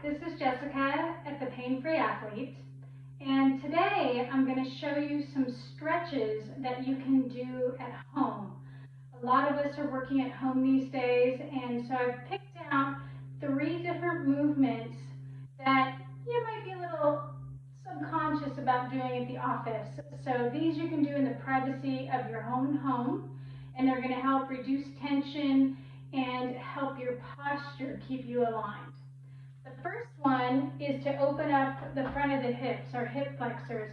this is Jessica at the Pain-Free Athlete, and today I'm going to show you some stretches that you can do at home. A lot of us are working at home these days, and so I've picked out 3 different movements that you might be a little subconscious about doing at the office. So these you can do in the privacy of your own home, and they're going to help reduce tension and help your posture keep you aligned. The first one is to open up the front of the hips, or hip flexors.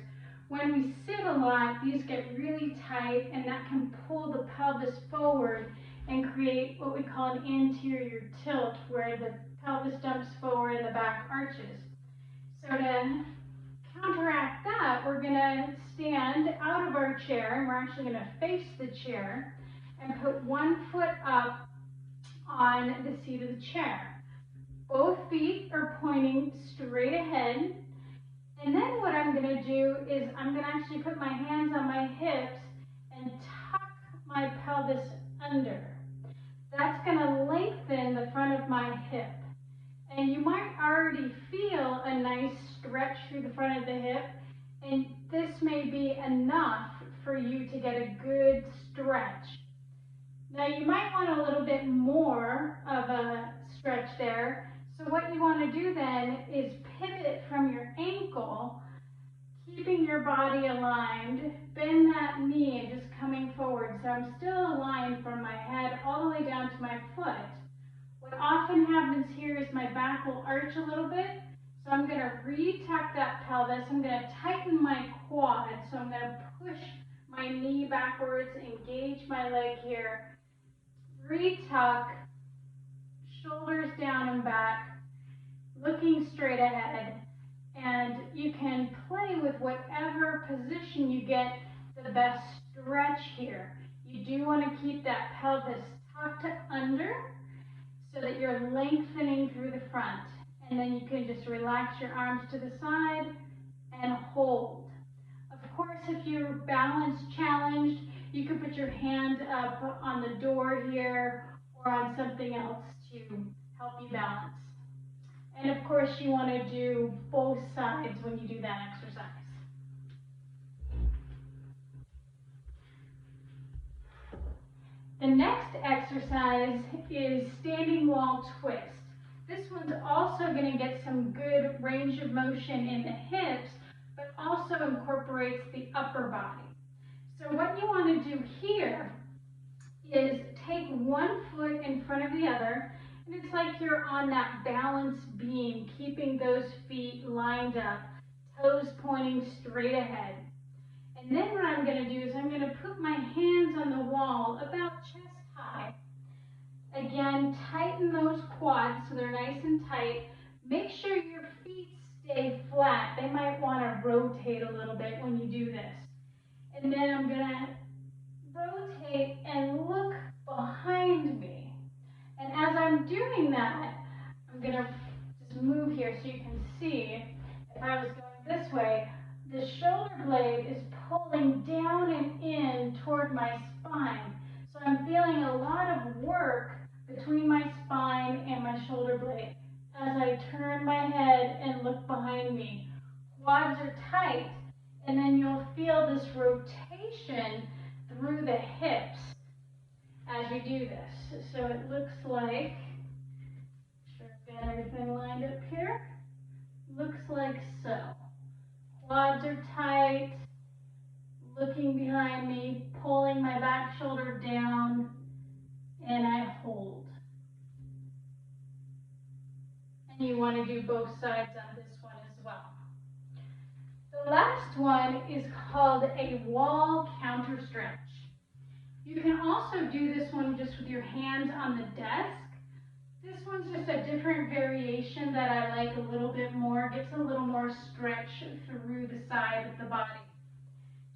When we sit a lot, these get really tight, and that can pull the pelvis forward and create what we call an anterior tilt, where the pelvis dumps forward and the back arches. So to counteract that, we're going to stand out of our chair, and we're actually going to face the chair and put one foot up on the seat of the chair. Both feet are pointing straight ahead. And then what I'm going to do is I'm going to actually put my hands on my hips and tuck my pelvis under. That's going to lengthen the front of my hip. And you might already feel a nice stretch through the front of the hip, and this may be enough for you to get a good stretch. Now you might want a little bit more of a stretch there. So what you want to do then is pivot from your ankle, keeping your body aligned, bend that knee and just coming forward. So I'm still aligned from my head all the way down to my foot. What often happens here is my back will arch a little bit. So I'm going to re-tuck that pelvis. I'm going to tighten my quad. So I'm going to push my knee backwards, engage my leg here. Re-tuck, shoulders down and back, looking straight ahead, and you can play with whatever position you get the best stretch here. You do want to keep that pelvis tucked under so that you're lengthening through the front, and then you can just relax your arms to the side and hold. Of course, if you're balance challenged, you can put your hand up on the door here or on something else to help you balance. And of course, you want to do both sides when you do that exercise. The next exercise is standing wall twist. This one's also going to get some good range of motion in the hips, but also incorporates the upper body. So what you want to do here is take one foot in front of the other, and it's like you're on that balance beam, keeping those feet lined up, toes pointing straight ahead. And then what I'm going to do is I'm going to put my hands on the wall about chest high. Again, tighten those quads so they're nice and tight. Make sure your feet stay flat. They might want to rotate a little bit when you do this. And then I'm going to rotate and look behind me. And as I'm doing that, I'm going to just move here so you can see. If I was going this way, the shoulder blade is pulling down and in toward my spine. So I'm feeling a lot of work between my spine and my shoulder blade as I turn my head and look behind me. Quads are tight, and then you'll feel this rotation through the hips as you do this. So it looks like, sure I've got everything lined up here, looks like so. Quads are tight, looking behind me, pulling my back shoulder down, and I hold. And you want to do both sides on this one as well. The last one is called a wall counter stretch. You can also do this one just with your hands on the desk. This one's just a different variation that I like a little bit more. Gets a little more stretch through the side of the body.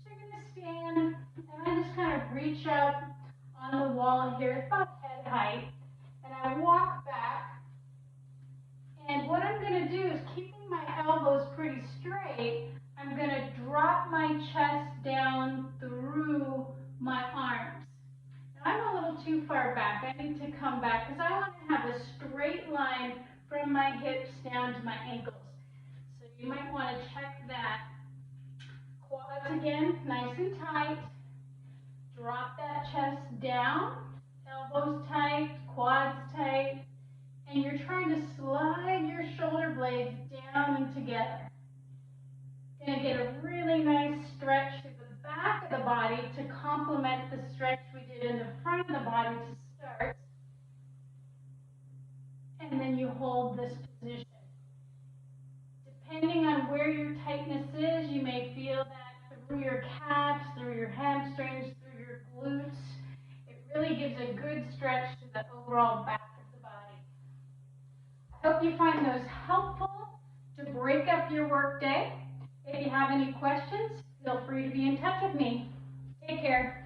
So you're going to stand, and I just kind of reach up on the wall here. It's about head height. And I walk back. And what I'm going to do is, keeping my elbows pretty straight, I'm going to drop my chest down through my arms. Now I'm a little too far back. I need to come back because I want to have a straight line from my hips down to my ankles. So you might want to check that. Quads again, nice and tight. Drop that chest down, elbows tight, quads tight, and you're trying to slide your shoulder blades down and together. Going to get a really nice stretch through the back of the body to complement the stretch we did in the front of the body to start. And then you hold this position. Depending on where your tightness is, you may feel that through your calves, through your hamstrings, through your glutes. It really gives a good stretch to the overall back of the body. I hope you find those helpful to break up your work day. If you have any questions, feel free to be in touch with me. Take care.